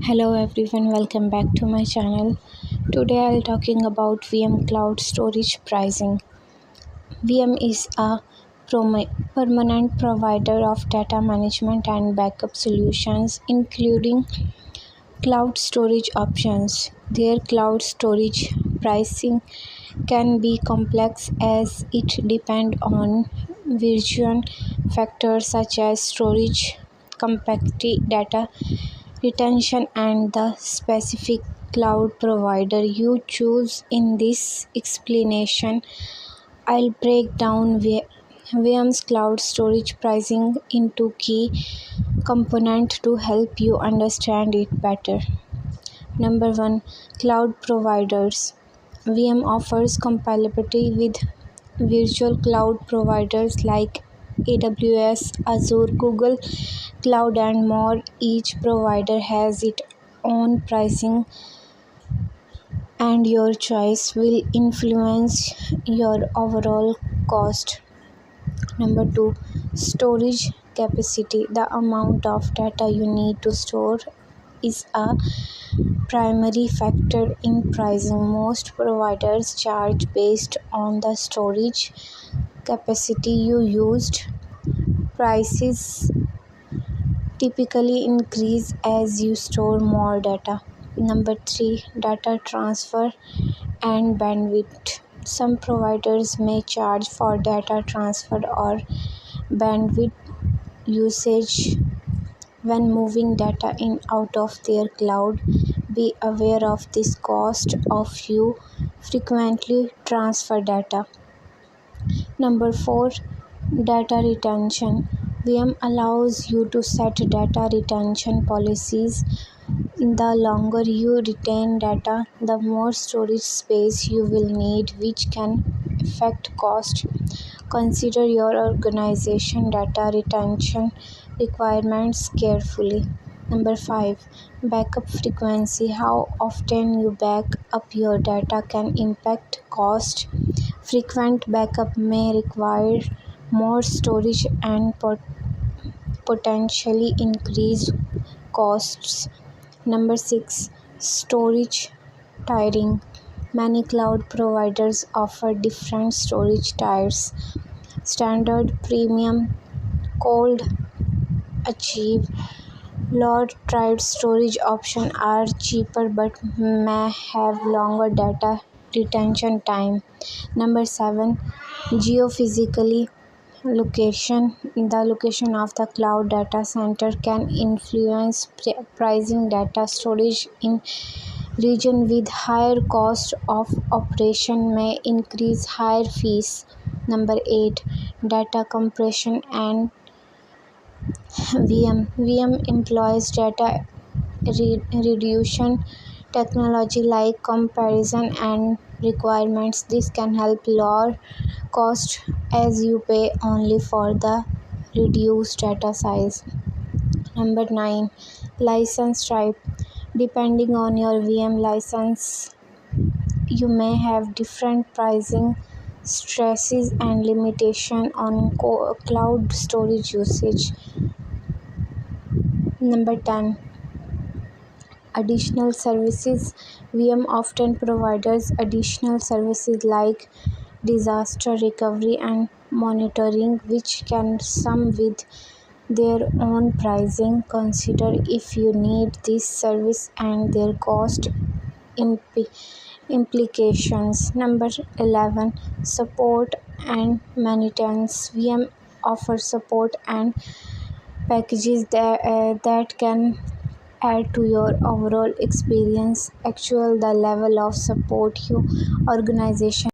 Hello everyone, welcome back to my channel. Today I'll talking about Veeam cloud storage pricing. Veeam is a permanent provider of data management and backup solutions, including cloud storage options. Their cloud storage pricing can be complex as it depends on various factors such as storage, capacity, data retention, and the specific cloud provider you choose. In this explanation, I'll break down VM's cloud storage pricing into key components to help you understand it better. Number 1. Cloud providers. VM offers compatibility with virtual cloud providers like AWS, Azure, Google Cloud, and more. Each provider has its own pricing, and your choice will influence your overall cost. Number 2. Storage capacity. The amount of data you need to store is a primary factor in pricing. Most providers charge based on the storage capacity you used. Prices typically increase as you store more data. Number 3. Data transfer and bandwidth. Some providers may charge for data transfer or bandwidth usage when moving data in out of their cloud. Be aware of this cost of you frequently transfer data. Number 4. Data retention. VM allows you to set data retention policies. The longer you retain data, the more storage space you will need, which can affect cost. Consider your organization data retention requirements carefully. Number 5. Backup frequency. How often you back up your data can impact cost. Frequent backup may require more storage and potentially increase costs. Number 6. Storage tiering. Many cloud providers offer different storage tiers. Standard, Premium, Cold, Achieve. Lower tiered storage options are cheaper but may have longer data retention time. Number 7. Geophysically location. The location of the cloud data center can influence pricing. Data storage in region with higher cost of operation may increase higher fees. Number 8. Data compression and VM employs data reduction technology like comparison and requirements. This can help lower cost as you pay only for the reduced data size. Number 9. License type. Depending on your VM license, you may have different pricing stresses and limitation on cloud storage usage. Number 10. Additional services. VM often provides additional services like disaster recovery and monitoring, which can come with their own pricing. Consider if you need this service and their cost implications. Number 11. Support and maintenance. VM offers support and packages that can add to your overall experience. Actual the level of support your organization